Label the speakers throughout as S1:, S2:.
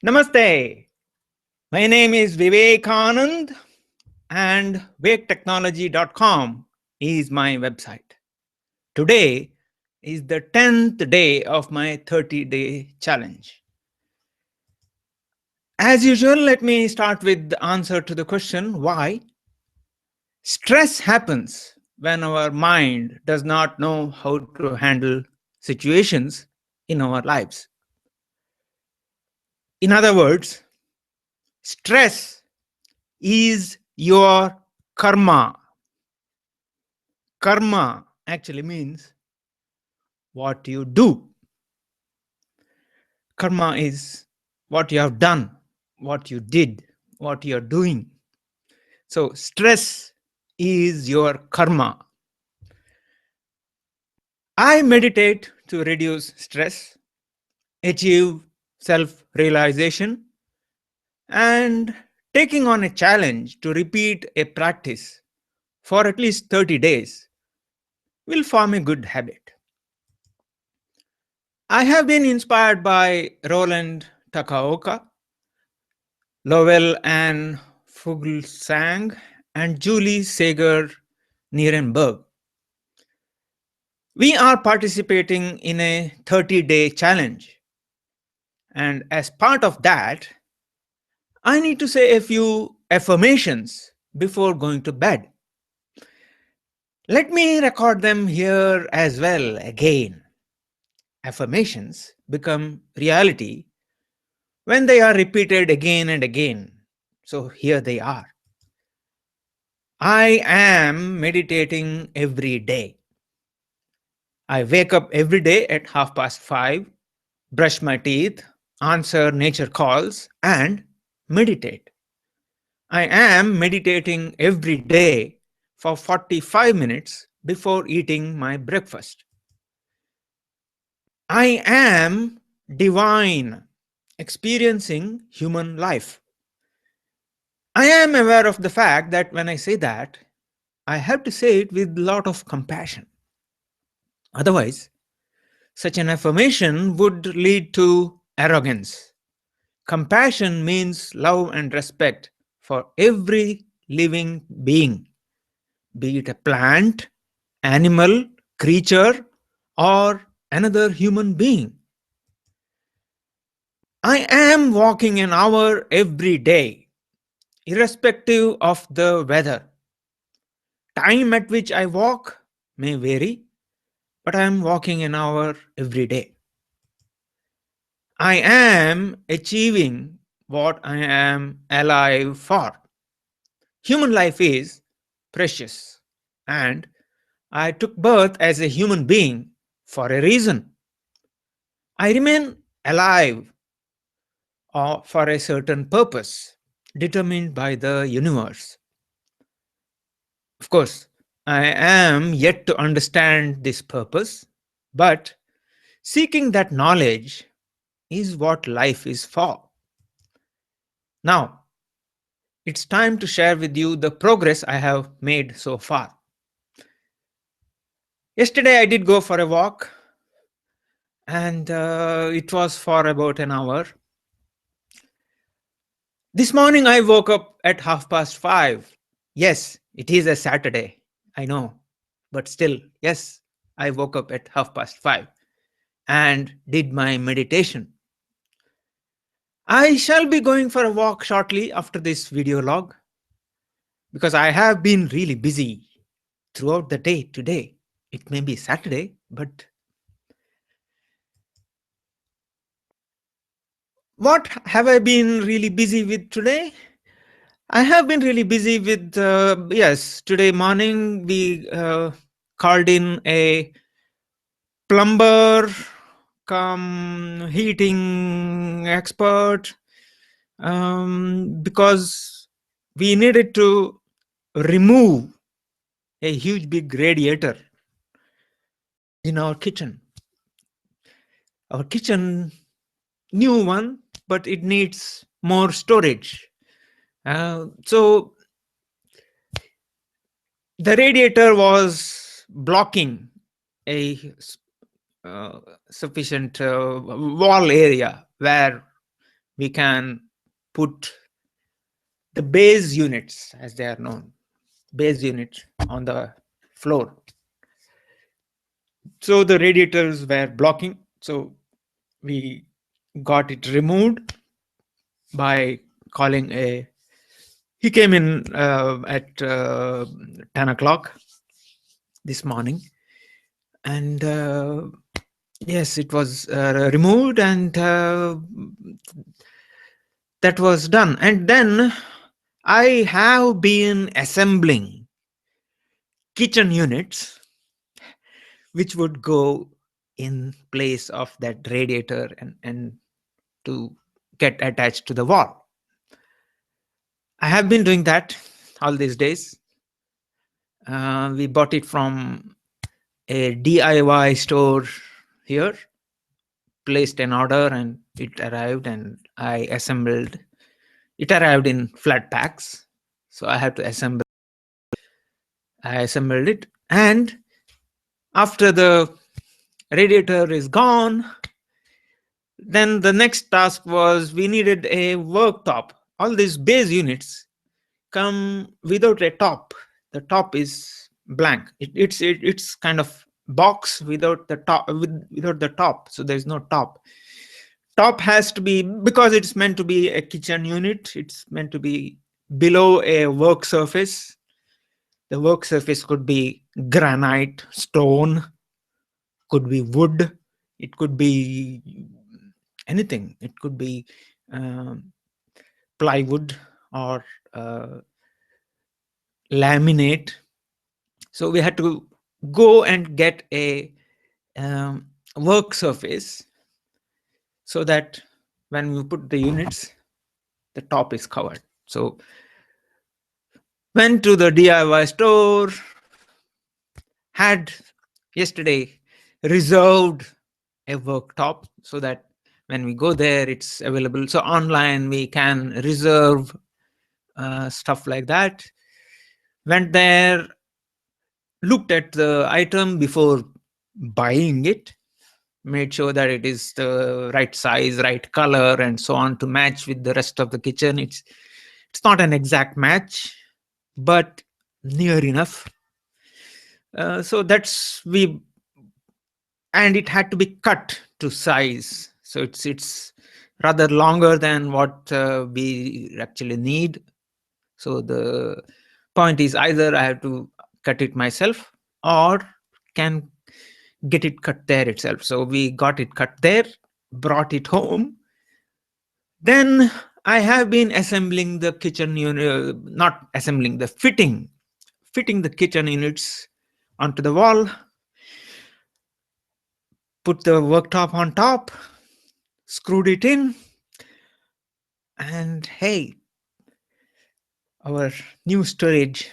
S1: Namaste. My name is Vivekanand and waketechnology.com is my website. Today is the 10th day of my 30-day challenge. As usual, let me start with the answer to the question why. Stress happens when our mind does not know how to handle situations in our lives. In other words, stress is your karma. Karma actually means what you do. Karma is what you have done, what you did, what you're doing. So, stress is your karma. I meditate to reduce stress, achieve self realization, and taking on a challenge to repeat a practice for at least 30 days will form a good habit. I have been inspired by Roland Takaoka, Lowell Ann Fuglsang, and Julie Sager Nierenberg. We are participating in a 30-day challenge. And as part of that, I need to say a few affirmations before going to bed. Let me record them here as well again. Affirmations become reality when they are repeated again and again. So here they are. I am meditating every day. I wake up every day at 5:30, brush my teeth, answer nature calls, and meditate. I am meditating every day for 45 minutes before eating my breakfast. I am divine, experiencing human life. I am aware of the fact that when I say that, I have to say it with a lot of compassion. Otherwise, such an affirmation would lead to arrogance. Compassion means love and respect for every living being, be it a plant, animal, creature, or another human being. I am walking an hour every day, irrespective of the weather. Time at which I walk may vary, but I am walking an hour every day. I am achieving what I am alive for. Human life is precious, and I took birth as a human being for a reason. I remain alive for a certain purpose determined by the universe. Of course, I am yet to understand this purpose, but seeking that knowledge is what life is for. Now, it's time to share with you the progress I have made so far. Yesterday, I did go for a walk, and it was for about an hour. This morning, I woke up at 5:30. Yes, it is a Saturday, I know, but still, yes, I woke up at 5:30 and did my meditation. I shall be going for a walk shortly after this video log because I have been really busy throughout the day today. It may be Saturday, but what have I been really busy with today? I have been really busy with, yes, today morning we called in a plumber come heating expert because we needed to remove a huge big radiator in our kitchen. Our kitchen, new one, but it needs more storage. So the radiator was blocking a sufficient wall area where we can put the base units, as they are known, base units on the floor. So the radiators were blocking. So we got it removed by calling a. He came in at 10 o'clock this morning, and yes, it was removed, and that was done. And then I have been assembling kitchen units which would go in place of that radiator and to get attached to the wall. I have been doing that all these days. We bought it from a DIY store here, placed an order, and it arrived, and I assembled. It arrived in flat packs, so I had to assemble. I assembled it, and after the radiator is gone, then the next task was we needed a worktop. All these base units come without a top. The top is blank. It's kind of box without the top, without the top. So there's no top. Top has to be, because it's meant to be a kitchen unit. It's meant to be below a work surface. The work surface could be granite, stone, could be wood, it could be anything. It could be plywood or laminate. So we had to go and get a work surface so that when we put the units, the top is covered. So went to the DIY store, had yesterday reserved a worktop so that when we go there, it's available. So online, we can reserve stuff like that. Went there, looked at the item before buying it, made sure that it is the right size, right color, and so on to match with the rest of the kitchen. It's not an exact match, but near enough. So that's and it had to be cut to size. So it's rather longer than what we actually need. So the point is either I have to cut it myself or can get it cut there itself. So we got it cut there, brought it home. Then I have been assembling the kitchen unit, not assembling, the fitting the kitchen units onto the wall, put the worktop on top, screwed it in, and hey, our new storage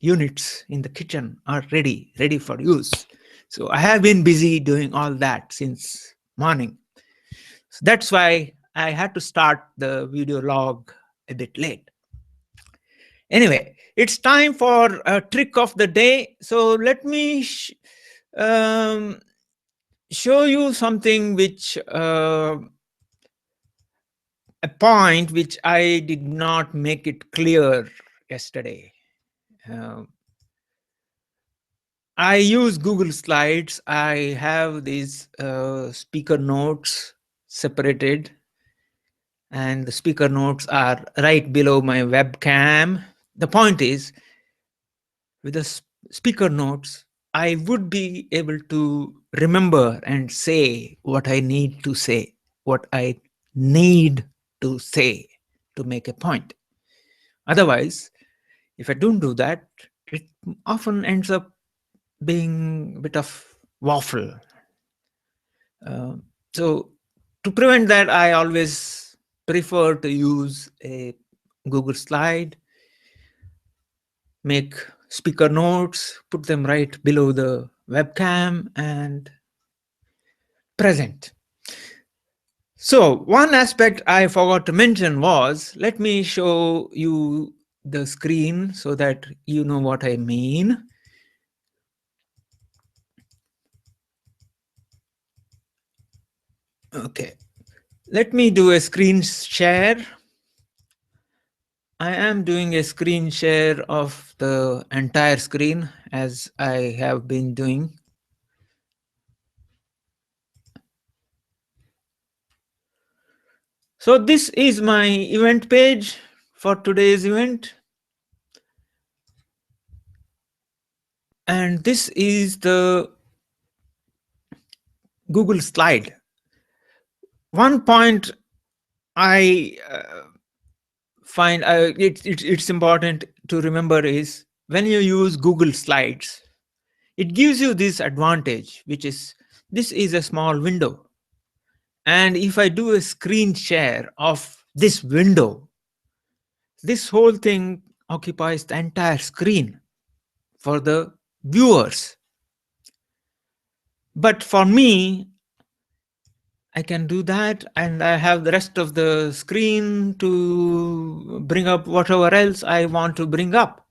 S1: units in the kitchen are ready for use. So I have been busy doing all that since morning. So that's why I had to start the video log a bit late. Anyway, it's time for a trick of the day. So let me show you something which a point which I did not make it clear yesterday. I use Google Slides. I have these speaker notes separated, and the speaker notes are right below my webcam. The point is, with the speaker notes, I would be able to remember and say what I need to say, what I need to say to make a point. Otherwise, if I don't do that, it often ends up being a bit of waffle. So to prevent that, I always prefer to use a Google slide, make speaker notes, put them right below the webcam, and present. So one aspect I forgot to mention was, let me show you the screen so that you know what I mean. Okay. Let me do a screen share. I am doing a screen share of the entire screen as I have been doing. So this is my event page for today's event. And this is the Google slide. One point I find it's important to remember is when you use Google Slides, it gives you this advantage, which is this is a small window. And if I do a screen share of this window, this whole thing occupies the entire screen for the viewers. But for me, I can do that and I have the rest of the screen to bring up whatever else I want to bring up,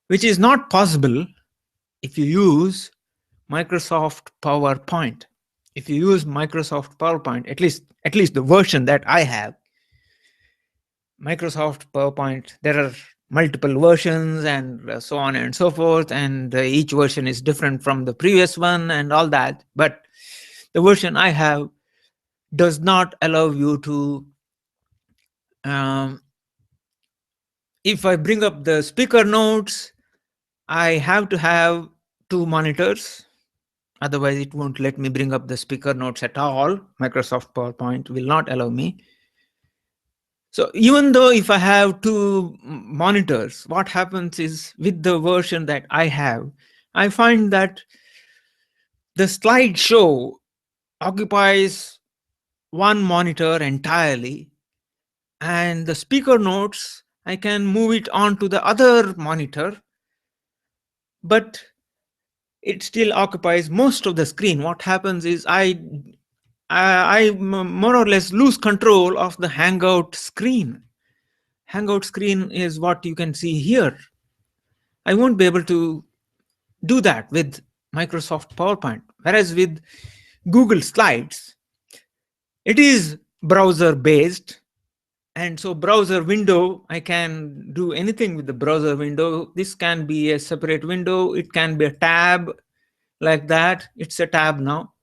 S1: which is not possible if you use Microsoft PowerPoint. If you use Microsoft PowerPoint, at least the version that I have, Microsoft PowerPoint, there are multiple versions and so on and so forth, and each version is different from the previous one and all that. But the version I have does not allow you to, if I bring up the speaker notes, I have to have two monitors. Otherwise, it won't let me bring up the speaker notes at all. Microsoft PowerPoint will not allow me. So even though if I have two monitors, what happens is with the version that I have, I find that the slideshow occupies one monitor entirely, and the speaker notes, I can move it onto the other monitor, but it still occupies most of the screen. What happens is I more or less lose control of the Hangout screen. Hangout screen is what you can see here. I won't be able to do that with Microsoft PowerPoint. Whereas with Google Slides, it is browser based. And so browser window, I can do anything with the browser window. This can be a separate window. It can be a tab like that. It's a tab now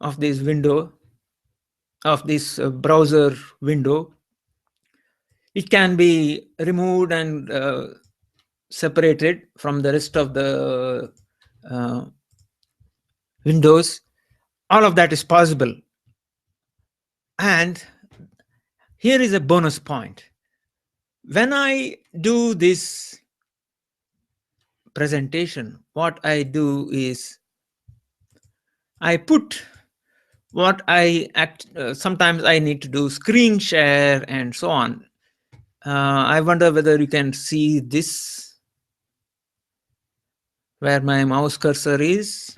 S1: of this window, of this browser window. It can be removed and separated from the rest of the windows. All of that is possible. And here is a bonus point. When I do this presentation, what I do is I put what sometimes I need to do screen share and so on. I wonder whether you can see this, where my mouse cursor is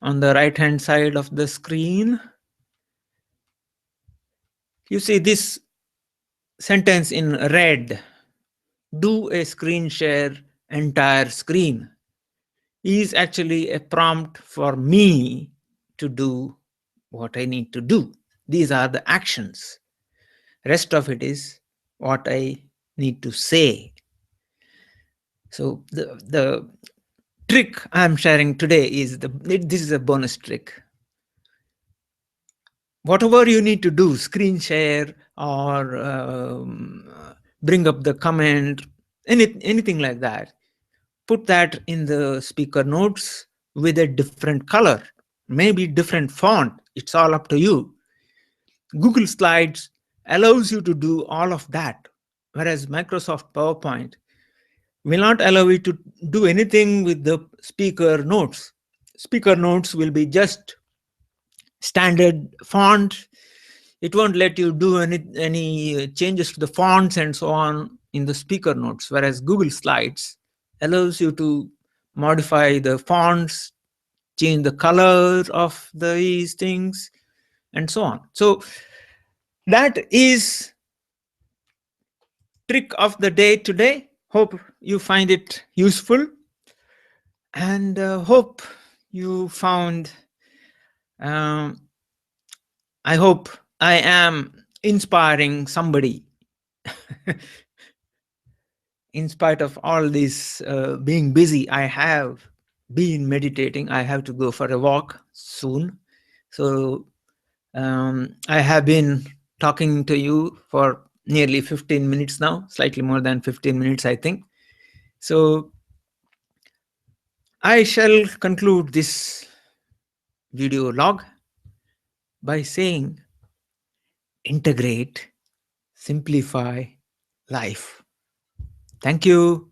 S1: on the right hand side of the screen. You see this sentence in red, do a screen share entire screen, is actually a prompt for me to do what I need to do. These are the actions. Rest of it is what I need to say. So the trick I'm sharing today is this is a bonus trick. Whatever you need to do, screen share or bring up the comment, anything like that, put that in the speaker notes with a different color, maybe different font. It's all up to you. Google Slides allows you to do all of that, whereas Microsoft PowerPoint will not allow you to do anything with the speaker notes. Speaker notes will be just standard font. It won't let you do any changes to the fonts and so on in the speaker notes, whereas Google Slides allows you to modify the fonts, change the color of these things, and so on. So that is trick of the day today. Hope you find it useful, and hope you found I hope I am inspiring somebody. In spite of all this being busy, I have been meditating. I have to go for a walk soon. So I have been talking to you for nearly 15 minutes now, slightly more than 15 minutes, I think. So I shall conclude this video log by saying integrate, simplify life. Thank you.